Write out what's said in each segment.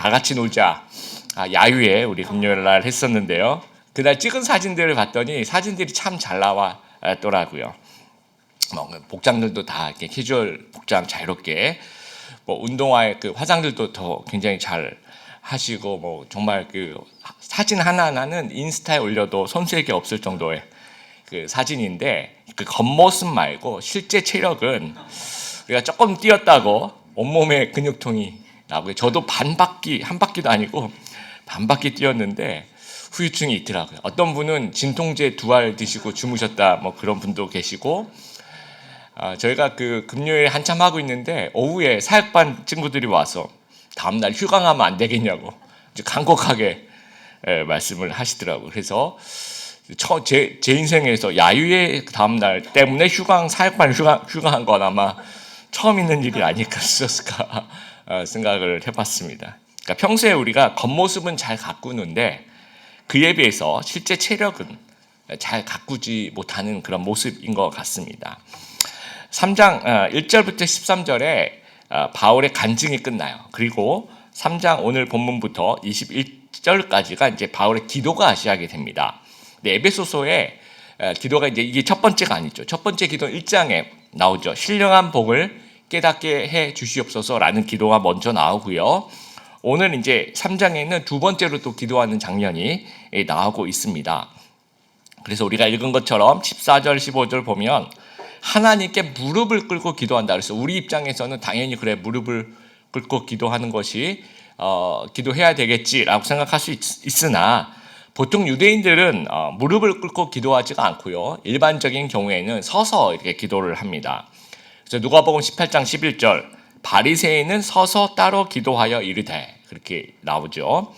다 같이 놀자 야유회 우리 금요일 날 했었는데요. 그날 찍은 사진들을 봤더니 사진들이 참 잘 나왔더라고요. 뭐 복장들도 다 이렇게 캐주얼 복장 자유롭게, 뭐 운동화에 그 화장들도 더 굉장히 잘 하시고, 뭐 정말 그 사진 하나하나는 인스타에 올려도 손색이 없을 정도의 그 사진인데, 그 겉모습 말고 실제 체력은 우리가 조금 뛰었다고 온몸에 근육통이 나고요. 저도 한 바퀴도 아니고 반 바퀴 뛰었는데 후유증이 있더라고요. 어떤 분은 진통제 2알 드시고 주무셨다 뭐 그런 분도 계시고, 저희가 그 금요일 한참 하고 있는데 오후에 사역반 친구들이 와서 다음날 휴강하면 안 되겠냐고 간곡하게 말씀을 하시더라고요. 그래서 제 인생에서 야유회 다음날 때문에 사역반 휴강한 건 아마 처음 있는 일이 아닐까 싶었을까 생각을 해봤습니다. 그러니까 평소에 우리가 겉모습은 잘 가꾸는데 그에 비해서 실제 체력은 잘 가꾸지 못하는 그런 모습인 것 같습니다. 3장 1절부터 13절에 바울의 간증이 끝나요. 그리고 3장 오늘 본문부터 21절까지가 이제 바울의 기도가 시작이 됩니다. 근데 에베소서에 기도가 이제 이게 첫 번째가 아니죠. 첫 번째 기도는 1장에 나오죠. 신령한 복을 깨닫게 해 주시옵소서라는 기도가 먼저 나오고요. 오늘 이제 3장에는 두 번째로 또 기도하는 장면이 나오고 있습니다. 그래서 우리가 읽은 것처럼 14절, 15절 보면 하나님께 무릎을 꿇고 기도한다. 그래서 우리 입장에서는 당연히 그래, 무릎을 꿇고 기도하는 것이 기도해야 되겠지라고 생각할 수 있으나 보통 유대인들은 무릎을 꿇고 기도하지가 않고요. 일반적인 경우에는 서서 이렇게 기도를 합니다. 그래서 누가복음 18장 11절 바리새인은 서서 따로 기도하여 이르되 그렇게 나오죠.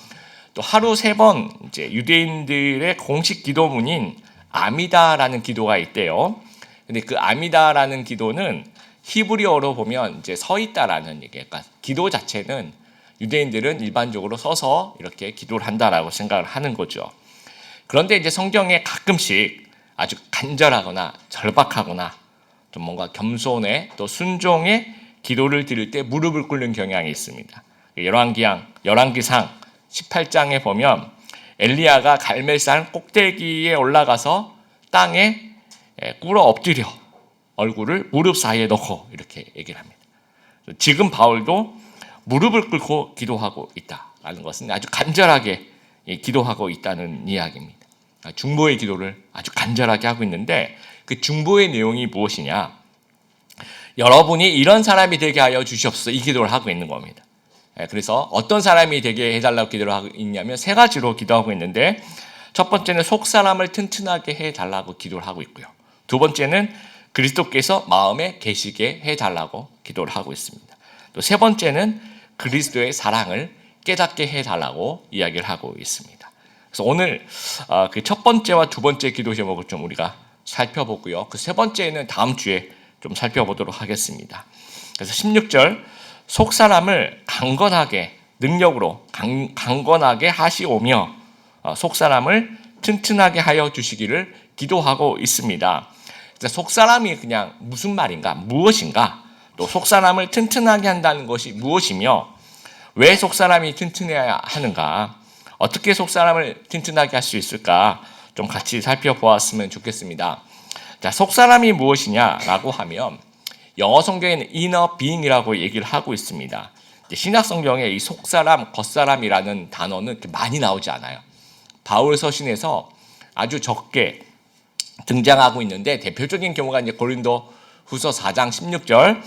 또 하루 3번 이제 유대인들의 공식 기도문인 아미다라는 기도가 있대요. 근데 그 아미다라는 기도는 히브리어로 보면 이제 서 있다라는 얘기예요. 그러니까 기도 자체는 유대인들은 일반적으로 서서 이렇게 기도를 한다라고 생각을 하는 거죠. 그런데 이제 성경에 가끔씩 아주 간절하거나 절박하거나 좀 뭔가 겸손의 또 순종의 기도를 드릴 때 무릎을 꿇는 경향이 있습니다. 열왕기상 18장에 보면 엘리야가 갈멜산 꼭대기에 올라가서 땅에 꿇어 엎드려 얼굴을 무릎 사이에 넣고 이렇게 얘기를 합니다. 지금 바울도 무릎을 꿇고 기도하고 있다라는 것은 아주 간절하게 기도하고 있다는 이야기입니다. 중보의 기도를 아주 간절하게 하고 있는데 그 중보의 내용이 무엇이냐? 여러분이 이런 사람이 되게 하여 주시옵소서, 이 기도를 하고 있는 겁니다. 그래서 어떤 사람이 되게 해달라고 기도를 하고 있냐면 3가지로 기도하고 있는데, 첫 번째는 속 사람을 튼튼하게 해달라고 기도를 하고 있고요. 두 번째는 그리스도께서 마음에 계시게 해달라고 기도를 하고 있습니다. 또 세 번째는 그리스도의 사랑을 깨닫게 해달라고 이야기를 하고 있습니다. 그래서 오늘 그 첫 번째와 두 번째 기도 제목을 좀 우리가 살펴보고요. 그 세 번째는 다음 주에 좀 살펴보도록 하겠습니다. 그래서 16절 속 사람을 강건하게 능력으로 강건하게 하시오며 속 사람을 튼튼하게 하여 주시기를 기도하고 있습니다. 속 사람이 그냥 무슨 말인가, 무엇인가, 또 속 사람을 튼튼하게 한다는 것이 무엇이며 왜 속 사람이 튼튼해야 하는가, 어떻게 속 사람을 튼튼하게 할 수 있을까 좀 같이 살펴보았으면 좋겠습니다. 자, 속 사람이 무엇이냐라고 하면 영어 성경에는 inner being이라고 얘기를 하고 있습니다. 신약 성경에 이 속 사람, 겉 사람이라는 단어는 많이 나오지 않아요. 바울 서신에서 아주 적게 등장하고 있는데 대표적인 경우가 이제 고린도 후서 4장 16절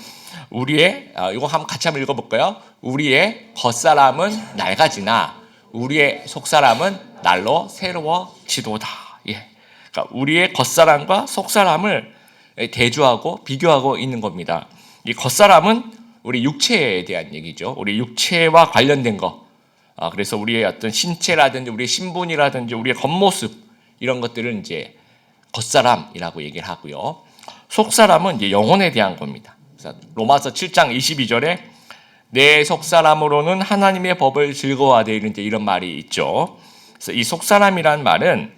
이거 한번 같이 한번 읽어볼까요? 우리의 겉사람은 낡아지나 우리의 속사람은 날로 새로워지도다. 그러니까 우리의 겉사람과 속사람을 대조하고 비교하고 있는 겁니다. 이 겉사람은 우리 육체에 대한 얘기죠. 우리 육체와 관련된 거. 그래서 우리의 어떤 신체라든지 우리의 신분이라든지 우리의 겉모습 이런 것들을 이제 겉사람이라고 얘기를 하고요. 속사람은 이제 영혼에 대한 겁니다. 그래서 로마서 7장 22절에 내 속사람으로는 하나님의 법을 즐거워하되 이런 말이 있죠. 그래서 이 속사람이라는 말은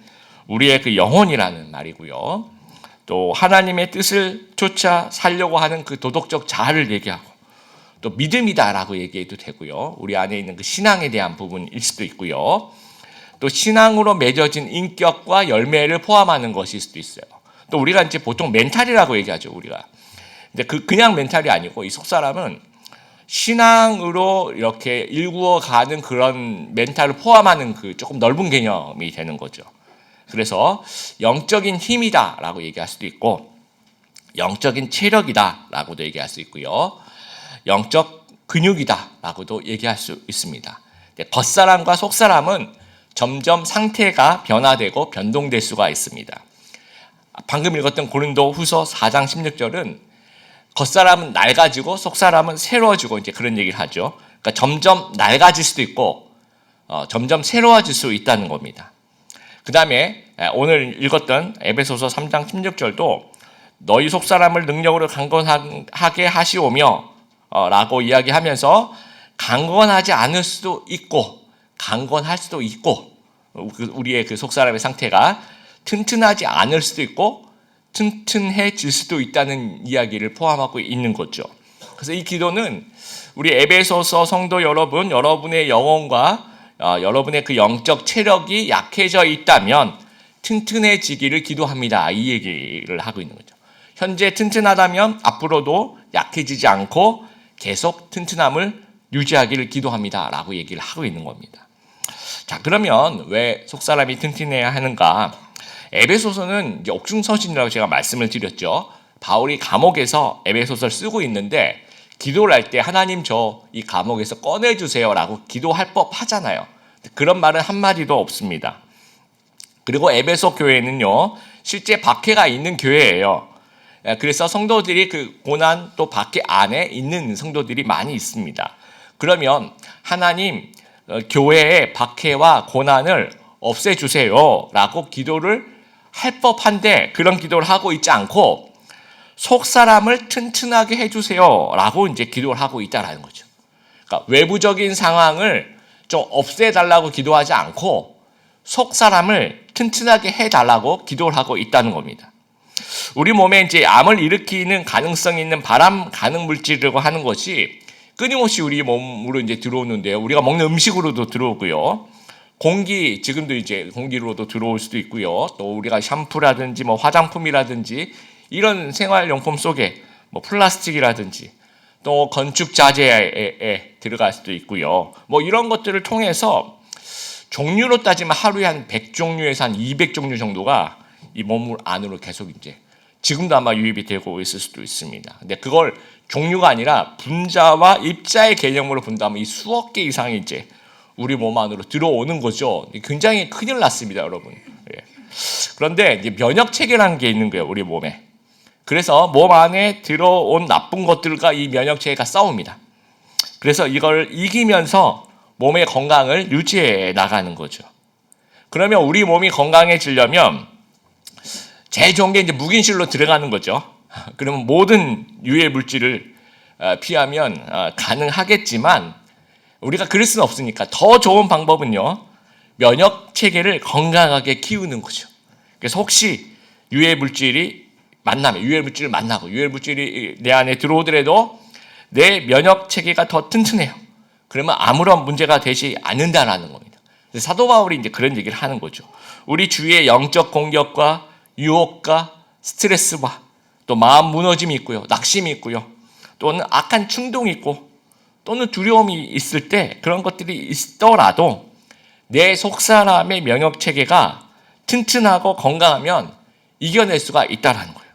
우리의 그 영혼이라는 말이고요. 또 하나님의 뜻을 쫓아 살려고 하는 그 도덕적 자아를 얘기하고, 또 믿음이다라고 얘기해도 되고요. 우리 안에 있는 그 신앙에 대한 부분일 수도 있고요. 또 신앙으로 맺어진 인격과 열매를 포함하는 것일 수도 있어요. 또 우리가 이제 보통 멘탈이라고 얘기하죠, 우리가. 근데 그냥 멘탈이 아니고 이 속사람은 신앙으로 이렇게 일구어 가는 그런 멘탈을 포함하는 그 조금 넓은 개념이 되는 거죠. 그래서 영적인 힘이다라고 얘기할 수도 있고, 영적인 체력이다라고도 얘기할 수 있고요. 영적 근육이다라고도 얘기할 수 있습니다. 겉사람과 속사람은 점점 상태가 변화되고 변동될 수가 있습니다. 방금 읽었던 고린도 후서 4장 16절은 겉사람은 낡아지고 속사람은 새로워지고 이제 그런 얘기를 하죠. 그러니까 점점 낡아질 수도 있고 점점 새로워질 수 있다는 겁니다. 그 다음에 오늘 읽었던 에베소서 3장 16절도 너희 속사람을 능력으로 강건하게 하시오며 라고 이야기하면서 강건하지 않을 수도 있고 강건할 수도 있고 우리의 그 속사람의 상태가 튼튼하지 않을 수도 있고 튼튼해질 수도 있다는 이야기를 포함하고 있는 거죠. 그래서 이 기도는 우리 에베소서 성도 여러분, 여러분의 영혼과 여러분의 그 영적 체력이 약해져 있다면 튼튼해지기를 기도합니다. 이 얘기를 하고 있는 거죠. 현재 튼튼하다면 앞으로도 약해지지 않고 계속 튼튼함을 유지하기를 기도합니다. 라고 얘기를 하고 있는 겁니다. 자, 그러면 왜 속사람이 튼튼해야 하는가? 에베소서는 이제 옥중서신이라고 제가 말씀을 드렸죠. 바울이 감옥에서 에베소서를 쓰고 있는데 기도를 할 때 하나님 저 이 감옥에서 꺼내주세요 라고 기도할 법하잖아요. 그런 말은 한마디도 없습니다. 그리고 에베소 교회는요 실제 박해가 있는 교회예요. 그래서 성도들이 그 고난 또 박해 안에 있는 성도들이 많이 있습니다. 그러면 하나님 교회의 박해와 고난을 없애주세요 라고 기도를 할 법한데 그런 기도를 하고 있지 않고 속사람을 튼튼하게 해주세요 라고 이제 기도를 하고 있다는 거죠. 그러니까 외부적인 상황을 좀 없애달라고 기도하지 않고 속사람을 튼튼하게 해달라고 기도를 하고 있다는 겁니다. 우리 몸에 이제 암을 일으키는 가능성이 있는 발암 가능 물질이라고 하는 것이 끊임없이 우리 몸으로 이제 들어오는데요. 우리가 먹는 음식으로도 들어오고요. 공기, 지금도 이제 공기로도 들어올 수도 있고요. 또 우리가 샴푸라든지 뭐 화장품이라든지 이런 생활용품 속에 뭐 플라스틱이라든지 또 건축 자재에 들어갈 수도 있고요. 뭐 이런 것들을 통해서 종류로 따지면 하루에 한 100종류에서 한 200종류 정도가 이 몸 안으로 계속 이제 지금도 아마 유입이 되고 있을 수도 있습니다. 근데 그걸 종류가 아니라 분자와 입자의 개념으로 본다면 이 수억 개 이상이 이제 우리 몸 안으로 들어오는 거죠. 굉장히 큰일 났습니다, 여러분. 그런데 이제 면역 체계라는 게 있는 거예요, 우리 몸에. 그래서 몸 안에 들어온 나쁜 것들과 이 면역 체계가 싸웁니다. 그래서 이걸 이기면서 몸의 건강을 유지해 나가는 거죠. 그러면 우리 몸이 건강해지려면 제일 좋은 게 이제 무균실로 들어가는 거죠. 그러면 모든 유해 물질을 피하면 가능하겠지만 우리가 그럴 수는 없으니까 더 좋은 방법은요. 면역 체계를 건강하게 키우는 거죠. 그래서 혹시 유해 물질을 만나고 유해 물질이 내 안에 들어오더라도 내 면역 체계가 더 튼튼해요. 그러면 아무런 문제가 되지 않는다라는 겁니다. 사도 바울이 이제 그런 얘기를 하는 거죠. 우리 주위에 영적 공격과 유혹과 스트레스와 또 마음 무너짐이 있고요. 낙심이 있고요. 또는 악한 충동이 있고 또는 두려움이 있을 때 그런 것들이 있더라도 내 속사람의 면역 체계가 튼튼하고 건강하면 이겨낼 수가 있다는 거예요.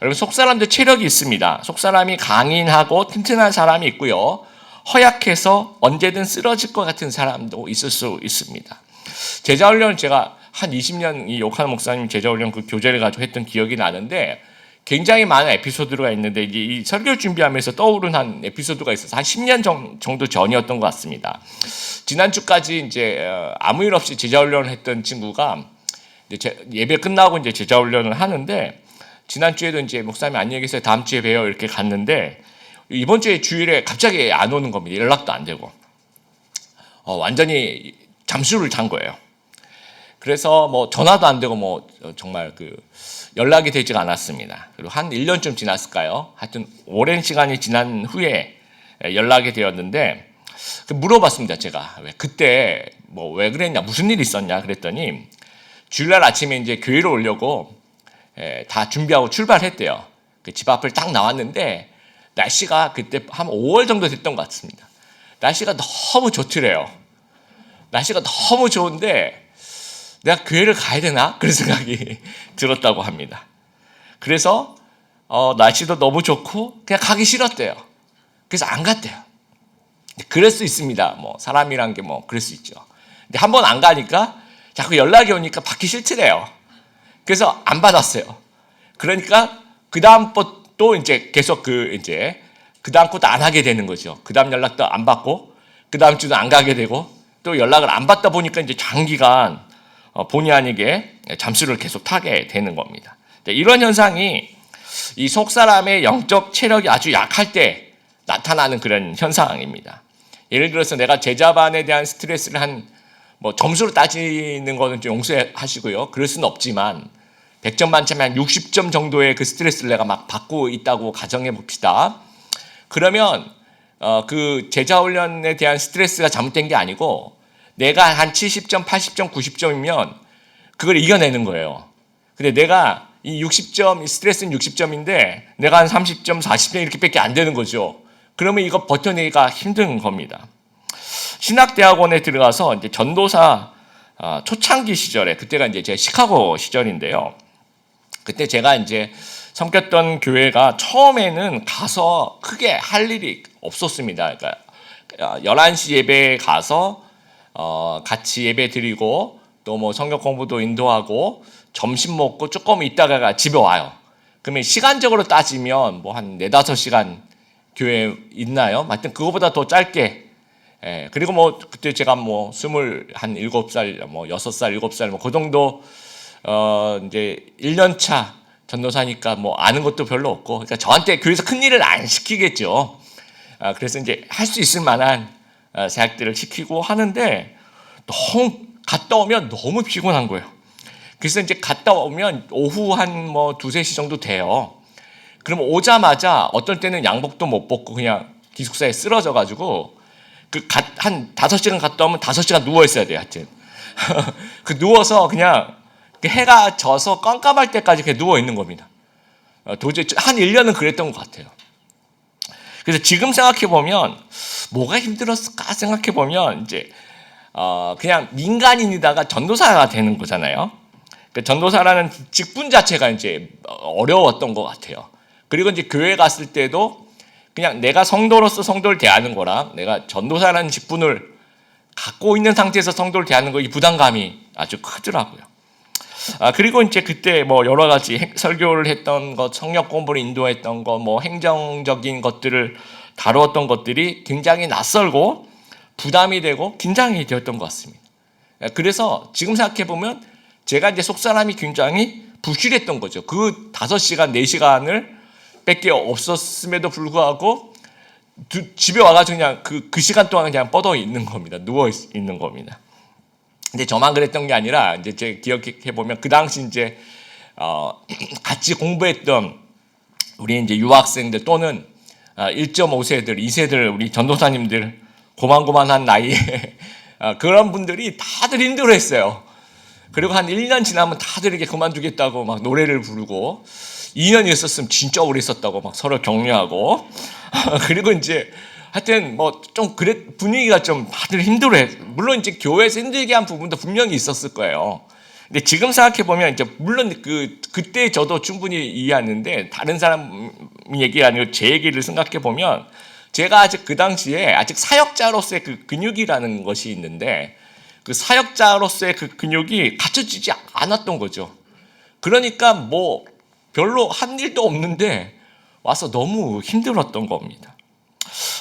여러분 속사람도 체력이 있습니다. 속사람이 강인하고 튼튼한 사람이 있고요. 허약해서 언제든 쓰러질 것 같은 사람도 있을 수 있습니다. 제자훈련을 제가 한 20년 이 욕하는 목사님 제자훈련 그 교재를 가지고 했던 기억이 나는데 굉장히 많은 에피소드가 있는데 이제 이 설교 준비하면서 떠오른 한 에피소드가 있어서 한 10년 정도 전이었던 것 같습니다. 지난주까지 이제 아무 일 없이 제자훈련을 했던 친구가 이제 예배 끝나고 이제 제자훈련을 하는데 지난주에도 이제 목사님 안녕히 계세요. 다음 주에 봬요. 이렇게 갔는데 이번 주에 주일에 갑자기 안 오는 겁니다. 연락도 안 되고. 완전히 잠수를 잔 거예요. 그래서 뭐 전화도 안 되고 뭐 정말 그 연락이 되지가 않았습니다. 그리고 한 1년쯤 지났을까요? 하여튼 오랜 시간이 지난 후에 연락이 되었는데 물어봤습니다. 제가 그때 뭐 왜 그랬냐, 무슨 일 있었냐 그랬더니 주일날 아침에 이제 교회로 오려고 다 준비하고 출발했대요. 그 집 앞을 딱 나왔는데 날씨가 그때 한 5월 정도 됐던 것 같습니다. 날씨가 너무 좋더래요. 날씨가 너무 좋은데 내가 교회를 가야 되나? 그런 생각이 들었다고 합니다. 그래서 날씨도 너무 좋고 그냥 가기 싫었대요. 그래서 안 갔대요. 그럴 수 있습니다. 뭐 사람이란 게 뭐 그럴 수 있죠. 근데 한 번 안 가니까 자꾸 연락이 오니까 받기 싫더래요. 그래서 안 받았어요. 그러니까 그 다음 것도 이제 계속 그 다음 것도 안 하게 되는 거죠. 그 다음 연락도 안 받고 그 다음 주도 안 가게 되고 또 연락을 안 받다 보니까 이제 장기간 본의 아니게 잠수를 계속 타게 되는 겁니다. 이런 현상이 이 속 사람의 영적 체력이 아주 약할 때 나타나는 그런 현상입니다. 예를 들어서 내가 제자반에 대한 스트레스를 뭐 점수로 따지는 거는 좀 용서하시고요. 그럴 수는 없지만 100점 만점에 한 60점 정도의 그 스트레스를 내가 막 받고 있다고 가정해 봅시다. 그러면 그 제자 훈련에 대한 스트레스가 잘못된 게 아니고 내가 한 70점, 80점, 90점이면 그걸 이겨내는 거예요. 근데 내가 이 60점, 스트레스는 60점인데 내가 한 30점, 40점 이렇게밖에 안 되는 거죠. 그러면 이거 버텨내기가 힘든 겁니다. 신학대학원에 들어가서 이제 전도사 초창기 시절에 그때가 이제 제 시카고 시절인데요. 그때 제가 이제 섬겼던 교회가 처음에는 가서 크게 할 일이 없었습니다. 그러니까 11시 예배에 가서 같이 예배 드리고 또 뭐 성경 공부도 인도하고 점심 먹고 조금 있다가 집에 와요. 그러면 시간적으로 따지면 뭐 한 4-5시간 교회 있나요? 하여튼 그거보다 더 짧게. 그리고 뭐 그때 제가 뭐 27살, 뭐 6살, 7살 뭐 그 정도 이제 1년 차 전도사니까 뭐 아는 것도 별로 없고, 그러니까 저한테 교회에서 큰 일을 안 시키겠죠. 그래서 이제 할 수 있을 만한 사역들을 시키고 하는데 너무 갔다 오면 너무 피곤한 거예요. 그래서 이제 갔다 오면 오후 한 뭐 2-3시 정도 돼요. 그럼 오자마자 어떨 때는 양복도 못 벗고 그냥 기숙사에 쓰러져 가지고 한 5시간 갔다 오면 5시간 누워 있어야 돼요. 하여튼 그 누워서 그냥 해가 져서 깜깜할 때까지 그냥 누워 있는 겁니다. 도저히 한 1년은 그랬던 것 같아요. 그래서 지금 생각해 보면 뭐가 힘들었을까 생각해 보면 이제 그냥 민간인이다가 전도사가 되는 거잖아요. 그 전도사라는 직분 자체가 이제 어려웠던 것 같아요. 그리고 이제 교회 갔을 때도 그냥 내가 성도로서 성도를 대하는 거랑 내가 전도사라는 직분을 갖고 있는 상태에서 성도를 대하는 거 이 부담감이 아주 크더라고요. 그리고 이제 그때 뭐 여러 가지 설교를 했던 것, 성역 공부를 인도했던 것, 뭐 행정적인 것들을 다루었던 것들이 굉장히 낯설고 부담이 되고 긴장이 되었던 것 같습니다. 그래서 지금 생각해 보면 제가 이제 속사람이 굉장히 부실했던 거죠. 그 5시간, 4시간을 밖에 없었음에도 불구하고 집에 와가지고 그냥 그 시간 동안 그냥 뻗어 있는 겁니다. 누워 있는 겁니다. 근데 저만 그랬던 게 아니라 이제 제가 기억해 보면 그 당시 이제 같이 공부했던 우리 이제 유학생들 또는 1.5세들, 2세들 우리 전도사님들 고만고만한 나이에 그런 분들이 다들 힘들어했어요. 그리고 한 1년 지나면 다들 이렇게 그만두겠다고 막 노래를 부르고 2년이 있었으면 진짜 오래 있었다고 막 서로 격려하고 그리고 이제 하여튼 뭐 좀 분위기가 좀 다들 힘들어해. 물론 이제 교회에서 힘들게 한 부분도 분명히 있었을 거예요. 근데 지금 생각해 보면 이제 물론 그때 저도 충분히 이해하는데 다른 사람 얘기가 아니고 제 얘기를 생각해 보면 제가 아직 그 당시에 아직 사역자로서의 그 근육이라는 것이 있는데 그 사역자로서의 그 근육이 갖춰지지 않았던 거죠. 그러니까 뭐 별로 한 일도 없는데 와서 너무 힘들었던 겁니다.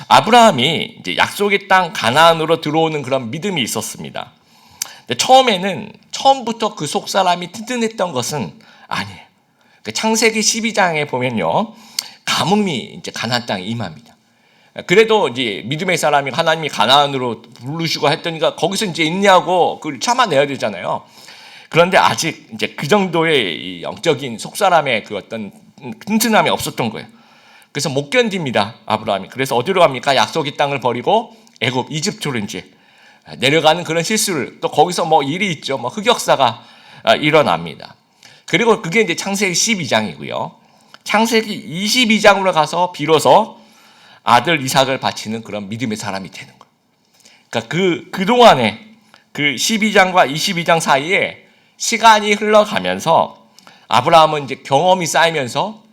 아브라함이 이제 약속의 땅 가나안으로 들어오는 그런 믿음이 있었습니다. 근데 처음부터 그 속 사람이 튼튼했던 것은 아니에요. 창세기 12장에 보면요, 가뭄이 이제 가나안 땅에 임합니다. 그래도 이제 믿음의 사람이 하나님이 가나안으로 부르시고 했더니까 거기서 이제 있냐고 그걸 참아내야 되잖아요. 그런데 아직 이제 그 정도의 이 영적인 속 사람의 그 어떤 튼튼함이 없었던 거예요. 그래서 못 견딥니다, 아브라함이. 그래서 어디로 갑니까? 약속의 땅을 버리고 애굽, 이집트로 이제 내려가는 그런 실수를, 또 거기서 뭐 일이 있죠. 뭐 흑역사가 일어납니다. 그리고 그게 이제 창세기 12장이고요. 창세기 22장으로 가서 비로소 아들 이삭을 바치는 그런 믿음의 사람이 되는 거예요. 그러니까 그동안에 그 12장과 22장 사이에 시간이 흘러가면서 아브라함은 이제 경험이 쌓이면서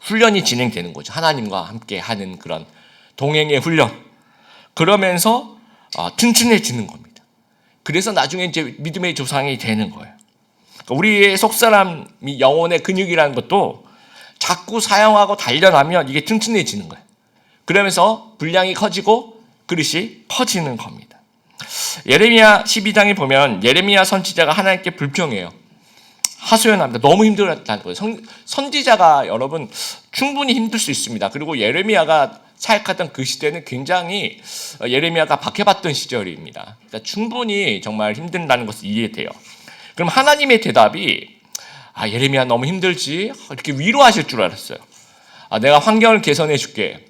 훈련이 진행되는 거죠. 하나님과 함께 하는 그런 동행의 훈련. 그러면서 튼튼해지는 겁니다. 그래서 나중에 이제 믿음의 조상이 되는 거예요. 그러니까 우리의 속사람이 영혼의 근육이라는 것도 자꾸 사용하고 단련하면 이게 튼튼해지는 거예요. 그러면서 분량이 커지고 그릇이 커지는 겁니다. 예레미야 12장에 보면 예레미야 선지자가 하나님께 불평해요. 하소연합니다. 너무 힘들었다는 거예요. 선지자가 여러분 충분히 힘들 수 있습니다. 그리고 예레미야가 사역하던 그 시대는 굉장히 예레미야가 박해받던 시절입니다. 그러니까 충분히 정말 힘든다는 것을 이해돼요. 그럼 하나님의 대답이 예레미야 너무 힘들지? 이렇게 위로하실 줄 알았어요. 내가 환경을 개선해 줄게.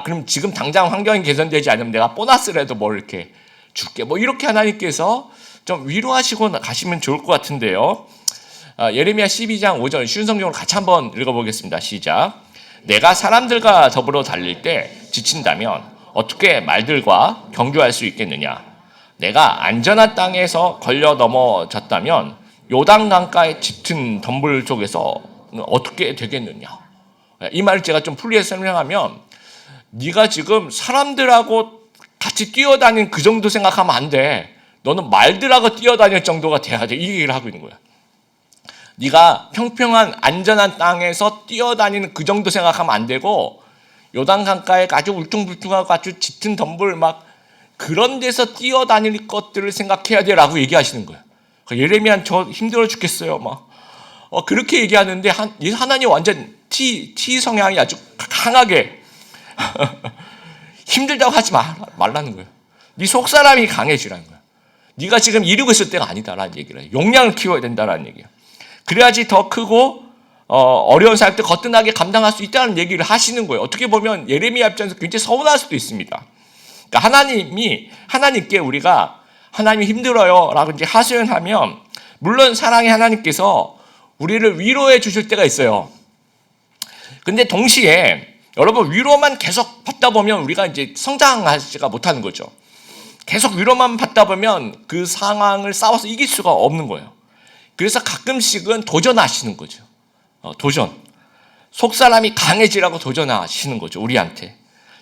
그럼 지금 당장 환경이 개선되지 않으면 내가 보너스라도 뭘 이렇게 줄게. 뭐 이렇게 하나님께서 좀 위로하시고 가시면 좋을 것 같은데요. 예레미야 12장 5절 쉬운 성경으로 같이 한번 읽어보겠습니다. 시작. 내가 사람들과 더불어 달릴 때 지친다면 어떻게 말들과 경주할 수 있겠느냐? 내가 안전한 땅에서 걸려 넘어졌다면 요단 강가의 짙은 덤불 속에서 어떻게 되겠느냐? 이 말을 제가 좀 풀이해서 설명하면 네가 지금 사람들하고 같이 뛰어다니는 그 정도 생각하면 안 돼. 너는 말들하고 뛰어다닐 정도가 돼야 돼. 이 얘기를 하고 있는 거야. 네가 평평한 안전한 땅에서 뛰어다니는 그 정도 생각하면 안 되고 요단 강가에 아주 울퉁불퉁하고 아주 짙은 덤불 막 그런 데서 뛰어다닐 것들을 생각해야 돼라고 얘기하시는 거예요. 예레미야는 저 힘들어 죽겠어요. 막 그렇게 얘기하는데 하나님 완전 T 성향이 아주 강하게 힘들다고 하지 말라는 거예요. 네 속사람이 강해지라는 거예요. 네가 지금 이루고 있을 때가 아니다라는 얘기를 해요. 용량을 키워야 된다라는 얘기예요. 그래야지 더 크고 어려운 사역들 거뜬하게 감당할 수 있다는 얘기를 하시는 거예요. 어떻게 보면 예레미야 입장에서 굉장히 서운할 수도 있습니다. 그러니까 하나님께 우리가 하나님이 힘들어요 라고 이제 하소연하면 물론 사랑의 하나님께서 우리를 위로해 주실 때가 있어요. 근데 동시에 여러분 위로만 계속 받다 보면 우리가 이제 성장하지가 못하는 거죠. 계속 위로만 받다 보면 그 상황을 싸워서 이길 수가 없는 거예요. 그래서 가끔씩은 도전하시는 거죠. 도전. 속사람이 강해지라고 도전하시는 거죠. 우리한테.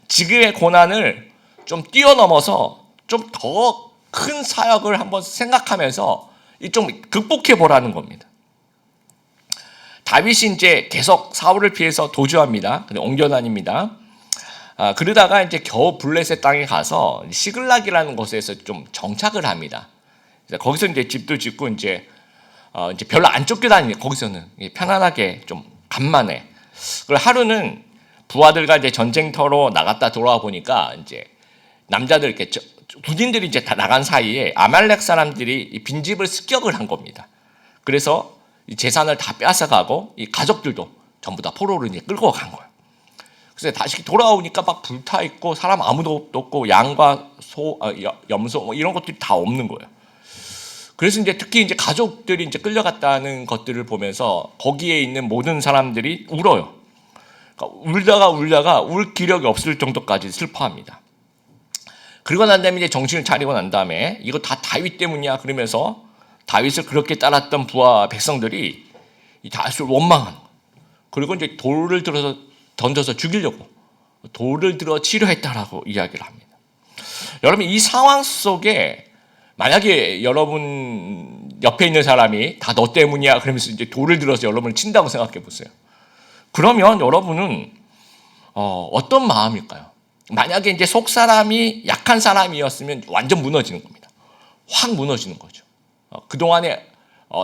지금의 고난을 좀 뛰어넘어서 좀 더 큰 사역을 한번 생각하면서 좀 극복해 보라는 겁니다. 다윗이 이제 계속 사울을 피해서 도주합니다. 옮겨 다닙니다. 그러다가 이제 겨우 블레셋 땅에 가서 시글락이라는 곳에서 좀 정착을 합니다. 거기서 이제 집도 짓고 이제 별로 안 쫓겨다니는 거기서는 편안하게 좀 간만에. 그리고 하루는 부하들과 이제 전쟁터로 나갔다 돌아와 보니까 이제 남자들 이렇게 군인들이 이제 다 나간 사이에 아말렉 사람들이 빈집을 습격을 한 겁니다. 그래서 재산을 다 뺏어가고 이 가족들도 전부 다 포로로 이제 끌고 간 거예요. 그래서 다시 돌아오니까 막 불타 있고 사람 아무도 없고 양과 소, 염소 뭐 이런 것들이 다 없는 거예요. 그래서 이제 특히 이제 가족들이 이제 끌려갔다는 것들을 보면서 거기에 있는 모든 사람들이 울어요. 그러니까 울다가 울 기력이 없을 정도까지 슬퍼합니다. 그러고 난 다음에 이제 정신을 차리고 난 다음에 이거 다 다윗 때문이야 그러면서 다윗을 그렇게 따랐던 부하 백성들이 이 다윗을 원망하는 거예요. 그리고 이제 돌을 들어서 던져서 죽이려고 돌을 들어 치료했다라고 이야기를 합니다. 여러분 이 상황 속에 만약에 여러분 옆에 있는 사람이 다 너 때문이야 그러면서 이제 돌을 들어서 여러분을 친다고 생각해 보세요. 그러면 여러분은 어떤 마음일까요? 만약에 이제 속 사람이 약한 사람이었으면 완전 무너지는 겁니다. 확 무너지는 거죠. 그동안에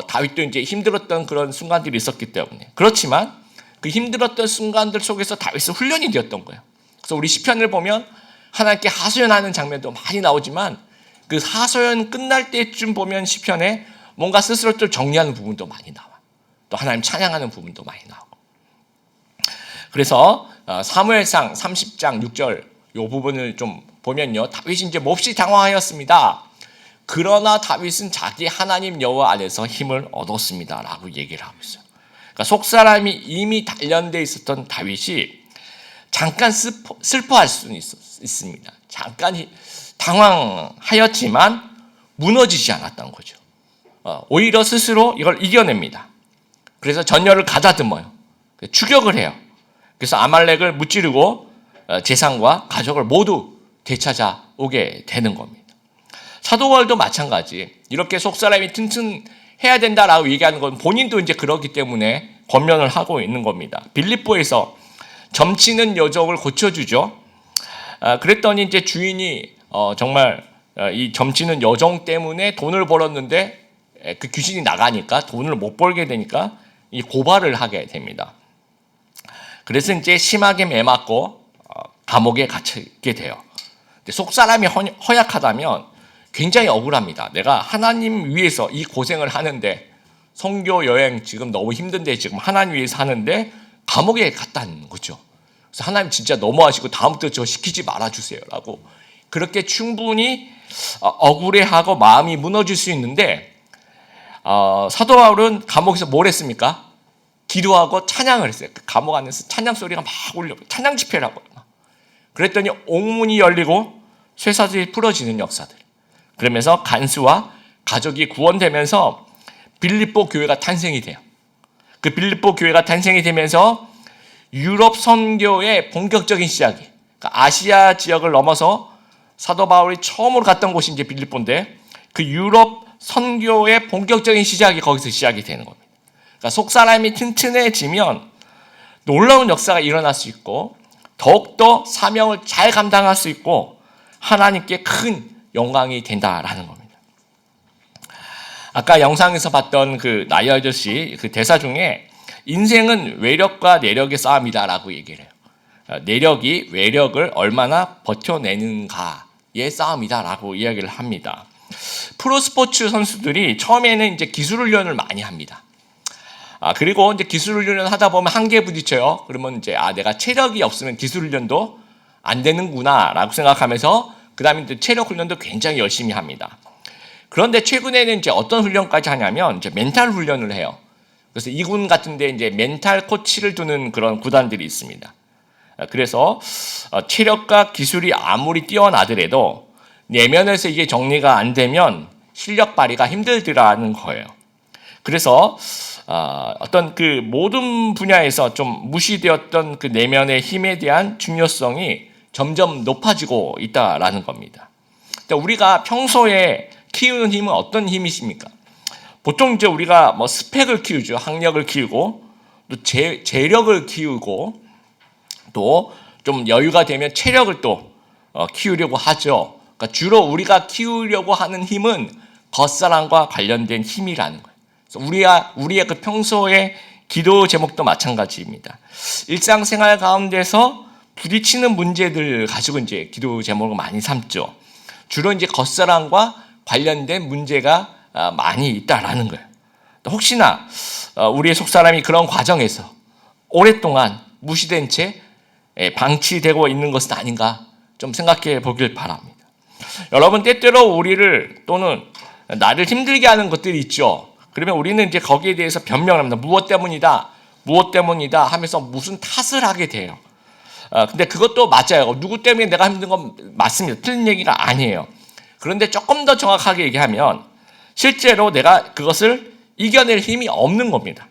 다윗도 이제 힘들었던 그런 순간들이 있었기 때문에. 그렇지만 그 힘들었던 순간들 속에서 다윗은 훈련이 되었던 거예요. 그래서 우리 시편을 보면 하나님께 하소연하는 장면도 많이 나오지만 그 하소연 끝날 때쯤 보면 시편에 뭔가 스스로 좀 정리하는 부분도 많이 나와. 또 하나님 찬양하는 부분도 많이 나오고. 그래서 사무엘상 30장 6절 요 부분을 좀 보면요, 다윗이 이제 몹시 당황하였습니다. 그러나 다윗은 자기 하나님 여호와 안에서 힘을 얻었습니다라고 얘기를 하고 있어요. 그러니까 속사람이 이미 단련되어 있었던 다윗이 잠깐 슬퍼할 수는 있습니다. 잠깐 당황하였지만 무너지지 않았던 거죠. 오히려 스스로 이걸 이겨냅니다. 그래서 전열을 가다듬어요. 추격을 해요. 그래서 아말렉을 무찌르고 재산과 가족을 모두 되찾아 오게 되는 겁니다. 사도 바울도 마찬가지. 이렇게 속사람이 튼튼해야 된다라고 얘기하는 건 본인도 이제 그렇기 때문에 권면을 하고 있는 겁니다. 빌립보에서 점치는 여종을 고쳐주죠. 그랬더니 이제 주인이 정말 이 점치는 여종 때문에 돈을 벌었는데 그 귀신이 나가니까 돈을 못 벌게 되니까 이 고발을 하게 됩니다. 그래서 이제 심하게 매맞고 감옥에 갇히게 돼요. 속사람이 허약하다면 굉장히 억울합니다. 내가 하나님 위해서 이 고생을 하는데, 선교 여행 지금 너무 힘든데 지금 하나님 위해서 하는데 감옥에 갔다는 거죠. 그래서 하나님 진짜 너무하시고 다음부터 저 시키지 말아주세요 라고 그렇게 충분히 억울해하고 마음이 무너질 수 있는데, 사도 바울은 감옥에서 뭘 했습니까? 기도하고 찬양을 했어요. 그 감옥 안에서 찬양 소리가 막 울려, 찬양 집회를 하고. 그랬더니 옥문이 열리고 쇠사슬이 풀어지는 역사들. 그러면서 간수와 가족이 구원되면서 빌립보 교회가 탄생이 돼요. 그 빌립보 교회가 탄생이 되면서 유럽 선교의 본격적인 시작이, 그러니까 아시아 지역을 넘어서 사도 바울이 처음으로 갔던 곳이 이제 빌립보인데, 그 유럽 선교의 본격적인 시작이 거기서 시작이 되는 겁니다. 그러니까 속사람이 튼튼해지면 놀라운 역사가 일어날 수 있고, 더욱더 사명을 잘 감당할 수 있고 하나님께 큰 영광이 된다라는 겁니다. 아까 영상에서 봤던 그 나이 아저씨 그 대사 중에 인생은 외력과 내력의 싸움이다라고 얘기를 해요. 내력이 외력을 얼마나 버텨내는가의 싸움이다라고 이야기를 합니다. 프로스포츠 선수들이 처음에는 이제 기술 훈련을 많이 합니다. 그리고 이제 기술 훈련을 하다 보면 한계에 부딪혀요. 그러면 이제 내가 체력이 없으면 기술 훈련도 안 되는구나라고 생각하면서 그다음에 이제 체력 훈련도 굉장히 열심히 합니다. 그런데 최근에는 이제 어떤 훈련까지 하냐면 이제 멘탈 훈련을 해요. 그래서 2군 같은데 이제 멘탈 코치를 두는 그런 구단들이 있습니다. 그래서 체력과 기술이 아무리 뛰어나더라도 내면에서 이게 정리가 안 되면 실력 발휘가 힘들더라는 거예요. 그래서 어떤 그 모든 분야에서 좀 무시되었던 그 내면의 힘에 대한 중요성이 점점 높아지고 있다라는 겁니다. 우리가 평소에 키우는 힘은 어떤 힘이십니까? 보통 이제 우리가 뭐 스펙을 키우죠. 학력을 키우고 또 재력을 키우고 또 좀 여유가 되면 체력을 또 키우려고 하죠. 그러니까 주로 우리가 키우려고 하는 힘은 겉사람과 관련된 힘이라는 거예요. 우리의 그 평소의 기도 제목도 마찬가지입니다. 일상생활 가운데서 부딪히는 문제들 가지고 이제 기도 제목을 많이 삼죠. 주로 이제 겉사람과 관련된 문제가 많이 있다라는 거예요. 혹시나 우리의 속사람이 그런 과정에서 오랫동안 무시된 채 방치되고 있는 것은 아닌가 좀 생각해 보길 바랍니다. 여러분, 때때로 우리를 또는 나를 힘들게 하는 것들이 있죠. 그러면 우리는 이제 거기에 대해서 변명을 합니다. 무엇 때문이다 하면서 무슨 탓을 하게 돼요. 근데 그것도 맞아요. 누구 때문에 내가 힘든 건 맞습니다. 틀린 얘기가 아니에요. 그런데 조금 더 정확하게 얘기하면 실제로 내가 그것을 이겨낼 힘이 없는 겁니다.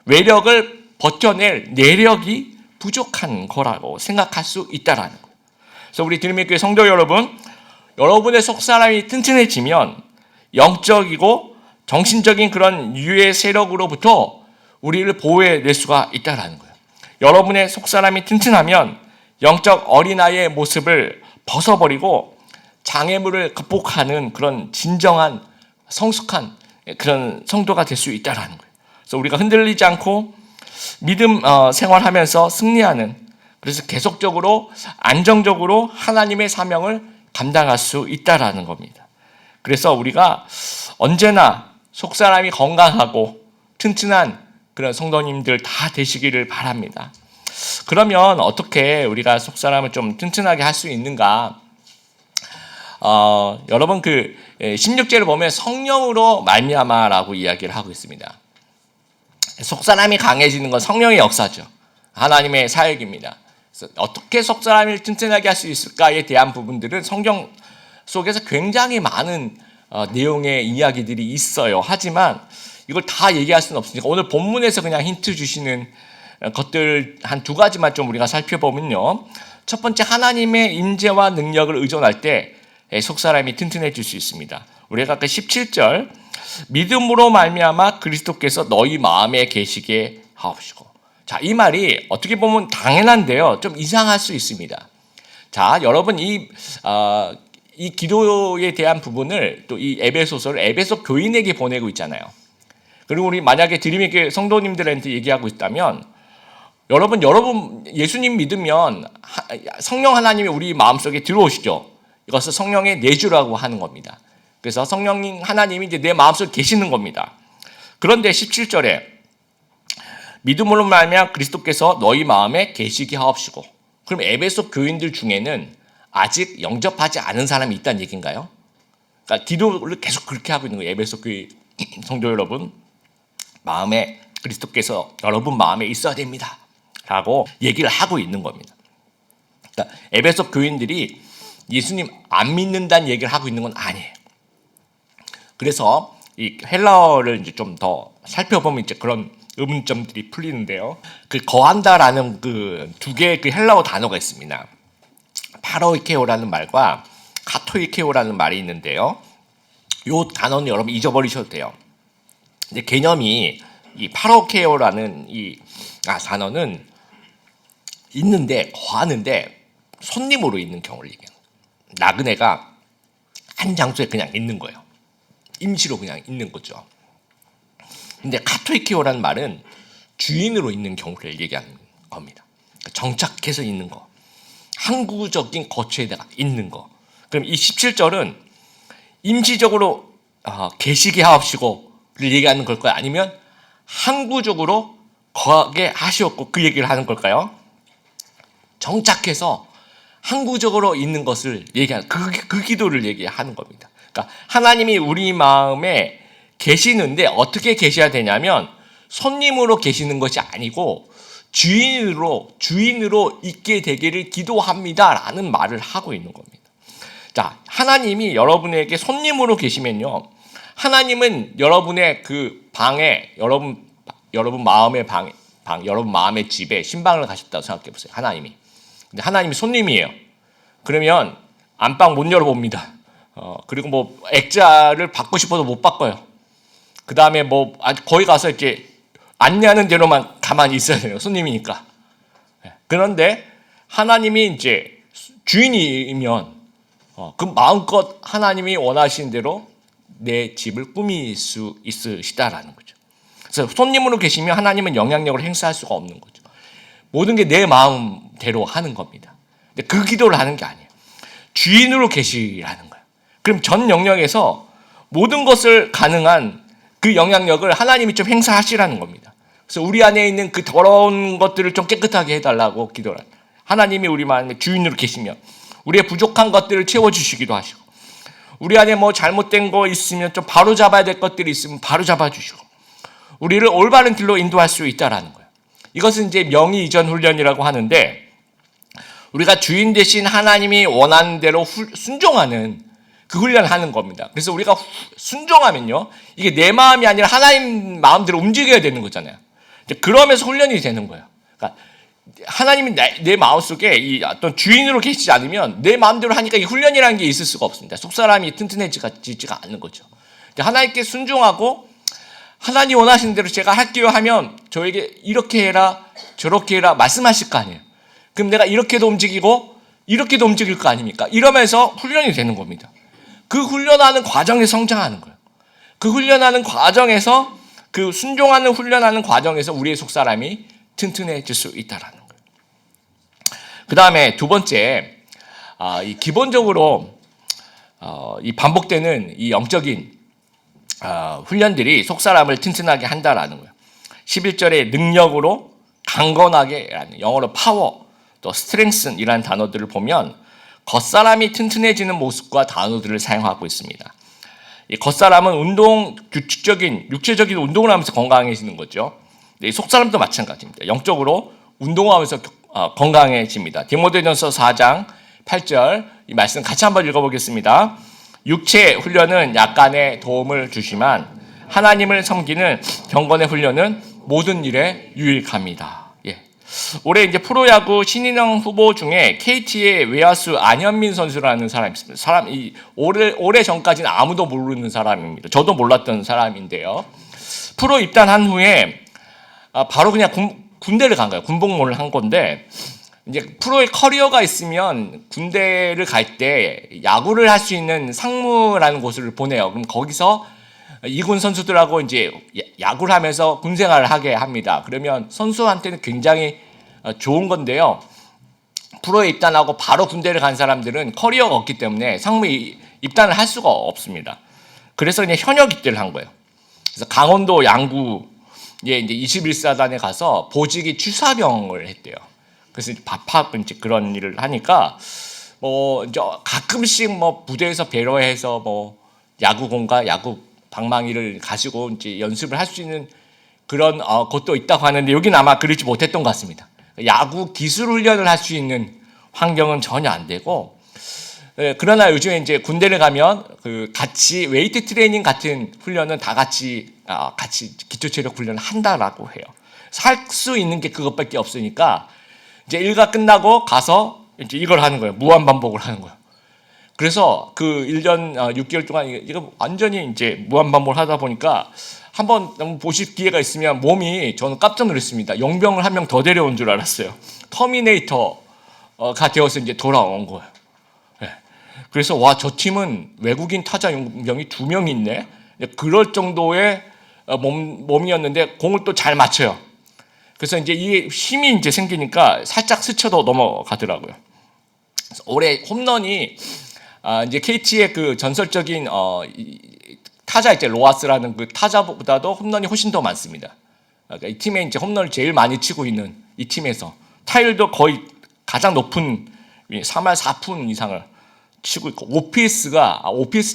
외력을 버텨낼 내력이 부족한 거라고 생각할 수 있다라는 거예요. 그래서 우리 드림의교회 성도 여러분, 여러분의 속사람이 튼튼해지면 영적이고 정신적인 그런 유해 세력으로부터 우리를 보호해낼 수가 있다라는 거예요. 여러분의 속사람이 튼튼하면 영적 어린아이의 모습을 벗어버리고 장애물을 극복하는 그런 진정한 성숙한 그런 성도가 될 수 있다라는 거예요. 그래서 우리가 흔들리지 않고 믿음 생활하면서 승리하는, 그래서 계속적으로 안정적으로 하나님의 사명을 감당할 수 있다라는 겁니다. 그래서 우리가 언제나 속사람이 건강하고 튼튼한 그런 성도님들 다 되시기를 바랍니다. 그러면 어떻게 우리가 속사람을 좀 튼튼하게 할 수 있는가? 여러분 16절을 보면 성령으로 말미암아라고 이야기를 하고 있습니다. 속사람이 강해지는 건 성령의 역사죠. 하나님의 사역입니다. 그래서 어떻게 속사람을 튼튼하게 할 수 있을까에 대한 부분들은 성경 속에서 굉장히 많은 내용의 이야기들이 있어요. 하지만 이걸 다 얘기할 수는 없으니까 오늘 본문에서 그냥 힌트 주시는 것들 한 두 가지만 좀 우리가 살펴보면요. 첫 번째, 하나님의 임재와 능력을 의존할 때 속사람이 튼튼해질 수 있습니다. 우리가 아까 17절 믿음으로 말미암아 그리스도께서 너희 마음에 계시게 하옵시고. 자, 이 말이 어떻게 보면 당연한데요. 좀 이상할 수 있습니다. 자, 여러분 이 기도에 대한 부분을 또 이 에베소서를 에베소 교인에게 보내고 있잖아요. 그리고 우리 만약에 드림에게 성도님들한테 얘기하고 있다면 여러분 예수님 믿으면 성령 하나님이 우리 마음속에 들어오시죠. 이것을 성령의 내주라고 하는 겁니다. 그래서 성령 하나님이 이제 내 마음속에 계시는 겁니다. 그런데 17절에 믿음으로 말미암아 그리스도께서 너희 마음에 계시게 하옵시고. 그럼 에베소 교인들 중에는 아직 영접하지 않은 사람이 있다는 얘기인가요? 그러니까 기도를 계속 그렇게 하고 있는 거예요. 에베소 교회 성도 여러분, 마음에 그리스도께서 여러분 마음에 있어야 됩니다 라고 얘기를 하고 있는 겁니다. 그러니까 에베소 교인들이 예수님 안 믿는다는 얘기를 하고 있는 건 아니에요. 그래서 이 헬라어를 이제 좀 더 살펴보면 이제 그런 의문점들이 풀리는데요. 거한다라는 두 개의 헬라어 단어가 있습니다. 파로이케오라는 말과 카토이케오라는 말이 있는데요. 이 단어는 여러분 잊어버리셔도 돼요. 근데 개념이 이 파로케오라는 단어는 거하는데 손님으로 있는 경우를 얘기해요. 나그네가 한 장소에 그냥 있는 거예요. 임시로 그냥 있는 거죠. 근데 카토이케오라는 말은 주인으로 있는 경우를 얘기하는 겁니다. 정착해서 있는 거, 항구적인 거처에다가 있는 거. 그럼 이 17절은 임시적으로 계시게 하옵시고를 얘기하는 걸까요? 아니면 항구적으로 거하게 하시옵고 그 얘기를 하는 걸까요? 정착해서 항구적으로 있는 것을 얘기하는 그 기도를 얘기하는 겁니다. 그러니까 하나님이 우리 마음에 계시는데 어떻게 계셔야 되냐면 손님으로 계시는 것이 아니고 주인으로 있게 되기를 기도합니다라는 말을 하고 있는 겁니다. 자, 하나님이 여러분에게 손님으로 계시면요, 하나님은 여러분의 그 방에 여러분 마음의 여러분 마음의 집에 신방을 가셨다고 생각해 보세요. 하나님이. 근데 하나님이 손님이에요. 그러면 안방 못 열어봅니다. 그리고 뭐 액자를 받고 싶어도 못 바꿔요. 그 다음에 거기 가서 이렇게 안내하는 대로만 가만히 있어야 돼요. 손님이니까. 그런데 하나님이 이제 주인이면 그 마음껏 하나님이 원하시는 대로 내 집을 꾸밀 수 있으시다라는 거죠. 그래서 손님으로 계시면 하나님은 영향력을 행사할 수가 없는 거죠. 모든 게 내 마음대로 하는 겁니다. 근데 그 기도를 하는 게 아니에요. 주인으로 계시라는 거예요. 그럼 전 영역에서 모든 것을 가능한 그 영향력을 하나님이 좀 행사하시라는 겁니다. 그래서 우리 안에 있는 그 더러운 것들을 좀 깨끗하게 해달라고 기도를 해요. 하나님이 우리 마음의 주인으로 계시면 우리의 부족한 것들을 채워주시기도 하시고, 우리 안에 뭐 잘못된 거 있으면 좀 바로 잡아야 될 것들이 있으면 바로 잡아주시고, 우리를 올바른 길로 인도할 수 있다라는 거예요. 이것은 이제 명의 이전 훈련이라고 하는데, 우리가 주인 대신 하나님이 원하는 대로 순종하는 그 훈련을 하는 겁니다. 그래서 우리가 순종하면요, 이게 내 마음이 아니라 하나님 마음대로 움직여야 되는 거잖아요. 그러면서 훈련이 되는 거예요. 그러니까 하나님이 내 마음속에 이 어떤 주인으로 계시지 않으면 내 마음대로 하니까 이 훈련이라는 게 있을 수가 없습니다. 속사람이 튼튼해지지가 않는 거죠. 하나님께 순종하고 하나님 원하시는 대로 제가 할게요 하면 저에게 이렇게 해라 저렇게 해라 말씀하실 거 아니에요. 그럼 내가 이렇게도 움직이고 이렇게도 움직일 거 아닙니까? 이러면서 훈련이 되는 겁니다. 그 훈련하는 과정에서 성장하는 거예요. 그 훈련하는 과정에서, 그 순종하는 훈련하는 과정에서 우리의 속사람이 튼튼해질 수 있다라는 거예요. 그 다음에 두 번째, 이 기본적으로 이 반복되는 이 영적인 훈련들이 속사람을 튼튼하게 한다라는 거예요. 11절에 능력으로 강건하게라는 영어로 파워, 또 스트렝스이라는 단어들을 보면 겉사람이 튼튼해지는 모습과 단어들을 사용하고 있습니다. 이 겉사람은 규칙적인 육체적인 운동을 하면서 건강해지는 거죠. 이 속사람도 마찬가지입니다. 영적으로 운동을 하면서 건강해집니다. 디모데전서 4장 8절 이 말씀 같이 한번 읽어보겠습니다. 육체 훈련은 약간의 도움을 주지만 하나님을 섬기는 경건의 훈련은 모든 일에 유익합니다. 올해 이제 프로야구 신인왕 후보 중에 KT의 외야수 안현민 선수라는 사람이 있습니다. 오래 전까지는 아무도 모르는 사람입니다. 저도 몰랐던 사람인데요. 프로 입단한 후에 바로 그냥 군대를 간 거예요. 군복무를 한 건데 이제 프로의 커리어가 있으면 군대를 갈 때 야구를 할 수 있는 상무라는 곳을 보내요. 그럼 거기서 이군 선수들하고 이제 야구를 하면서 군 생활을 하게 합니다. 그러면 선수한테는 굉장히 좋은 건데요. 프로에 입단하고 바로 군대를 간 사람들은 커리어가 없기 때문에 상무에 입단을 할 수가 없습니다. 그래서 그냥 현역 입대를 한 거예요. 그래서 강원도 양구에 이제 21사단에 가서 보직이 취사병을 했대요. 그래서 밥하고 이제 그런 일을 하니까 이제 가끔씩 부대에서 배려해서 야구공과 야구 방망이를 가지고 이제 연습을 할 수 있는 그런 곳도 있다고 하는데 여기는 아마 그러지 못했던 것 같습니다. 야구 기술 훈련을 할 수 있는 환경은 전혀 안 되고, 그러나 요즘에 이제 군대를 가면 같이 웨이트 트레이닝 같은 훈련은 다 같이 기초체력 훈련을 한다라고 해요. 할 수 있는 게 그것밖에 없으니까 이제 일과 끝나고 가서 이제 이걸 하는 거예요. 무한 반복을 하는 거예요. 그래서 그 1년 6개월 동안 이거 완전히 이제 무한 반복을 하다 보니까 한번 보실 기회가 있으면 몸이 저는 깜짝 놀랐습니다. 용병을 한 명 더 데려온 줄 알았어요. 터미네이터가 되어서 이제 돌아온 거예요. 그래서 와, 저 팀은 외국인 타자 용병이 2명 있네. 그럴 정도의 몸이었는데 공을 또 잘 맞춰요. 그래서 이제 이 힘이 이제 생기니까 살짝 스쳐도 넘어가더라고요. 올해 홈런이 이제 KT의 그 전설적인 타자 이제 로하스라는 그 타자보다도 홈런이 훨씬 더 많습니다. 그러니까 이 팀에 이제 홈런을 제일 많이 치고 있는 이 팀에서 타율도 거의 가장 높은 3할 4푼 이상을 치고 있고 OPS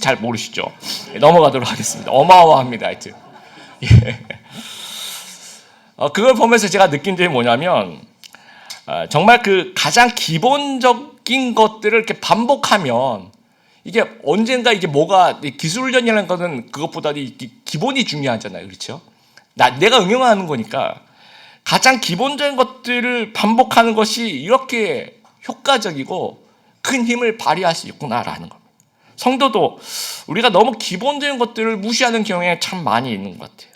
잘 모르시죠? 넘어가도록 하겠습니다. 어마어마합니다, 하여튼. 그걸 보면서 제가 느낀 점이 뭐냐면 정말 그 가장 기본적인 것들을 이렇게 반복하면 이게 언젠가 이게 뭐가 기술훈련이라는 것은 그것보다도 기본이 중요하잖아요, 그렇죠? 내가 응용하는 거니까 가장 기본적인 것들을 반복하는 것이 이렇게 효과적이고 큰 힘을 발휘할 수 있구나라는 겁니다. 성도도 우리가 너무 기본적인 것들을 무시하는 경향이 참 많이 있는 것 같아요.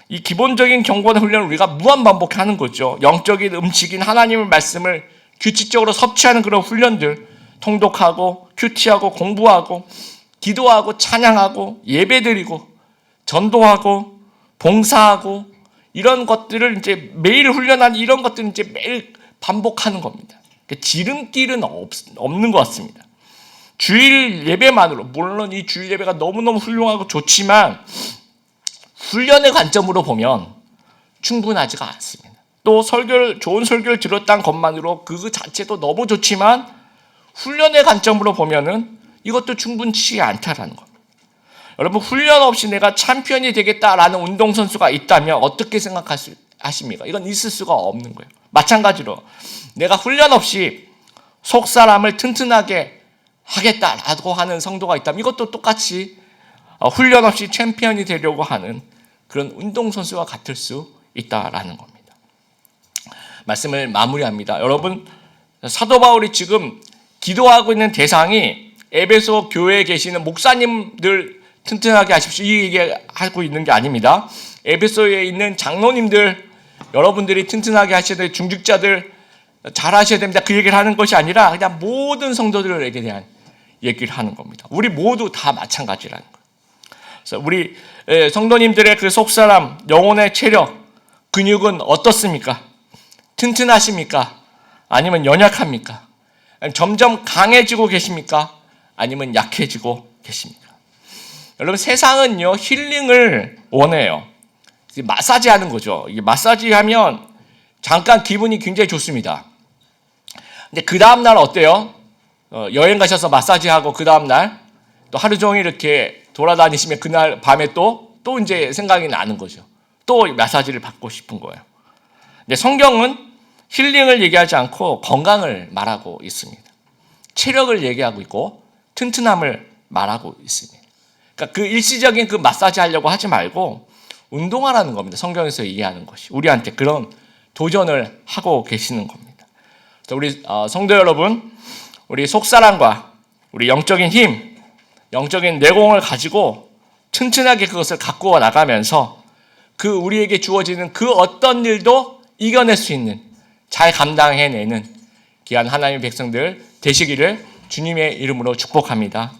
이 기본적인 경건의 훈련을 우리가 무한 반복하는 거죠. 영적인 음식인 하나님의 말씀을 규칙적으로 섭취하는 그런 훈련들, 통독하고 큐티하고 공부하고 기도하고 찬양하고 예배드리고 전도하고 봉사하고 이런 것들을 이제 매일 훈련하는 이런 것들은 이제 매일 반복하는 겁니다. 그러니까 지름길은 없는 것 같습니다. 주일 예배만으로, 물론 이 주일 예배가 너무너무 훌륭하고 좋지만 훈련의 관점으로 보면 충분하지가 않습니다. 또 좋은 설교를 들었다는 것만으로 그 자체도 너무 좋지만 훈련의 관점으로 보면은 이것도 충분치 않다라는 겁니다. 여러분, 훈련 없이 내가 챔피언이 되겠다라는 운동선수가 있다면 어떻게 생각하십니까? 이건 있을 수가 없는 거예요. 마찬가지로 내가 훈련 없이 속사람을 튼튼하게 하겠다라고 하는 성도가 있다면 이것도 똑같이 훈련 없이 챔피언이 되려고 하는 그런 운동선수와 같을 수 있다라는 겁니다. 말씀을 마무리합니다. 여러분, 사도 바울이 지금 기도하고 있는 대상이 에베소 교회에 계시는 목사님들 튼튼하게 하십시오, 이 얘기하고 있는 게 아닙니다. 에베소에 있는 장로님들, 여러분들이 튼튼하게 하셔야 될 중직자들 잘 하셔야 됩니다, 그 얘기를 하는 것이 아니라 그냥 모든 성도들에게 대한 얘기를 하는 겁니다. 우리 모두 다 마찬가지라는 거예요. 그래서 우리 성도님들의 그 속사람, 영혼의 체력, 근육은 어떻습니까? 튼튼하십니까? 아니면 연약합니까? 점점 강해지고 계십니까? 아니면 약해지고 계십니까? 여러분, 세상은요 힐링을 원해요. 마사지 하는 거죠. 이게 마사지 하면 잠깐 기분이 굉장히 좋습니다. 근데 그 다음날 어때요? 여행 가셔서 마사지하고 그 다음날 또 하루 종일 이렇게 돌아다니시면 그날 밤에 또 이제 생각이 나는 거죠. 또 마사지를 받고 싶은 거예요. 근데 성경은 힐링을 얘기하지 않고 건강을 말하고 있습니다. 체력을 얘기하고 있고 튼튼함을 말하고 있습니다. 그러니까 그 일시적인 그 마사지 하려고 하지 말고 운동하라는 겁니다. 성경에서 얘기하는 것이 우리한테 그런 도전을 하고 계시는 겁니다. 우리 성도 여러분, 우리 속사람과 우리 영적인 힘, 영적인 내공을 가지고 튼튼하게 그것을 갖고 나가면서 그 우리에게 주어지는 그 어떤 일도 이겨낼 수 있는, 잘 감당해내는 귀한 하나님의 백성들 되시기를 주님의 이름으로 축복합니다.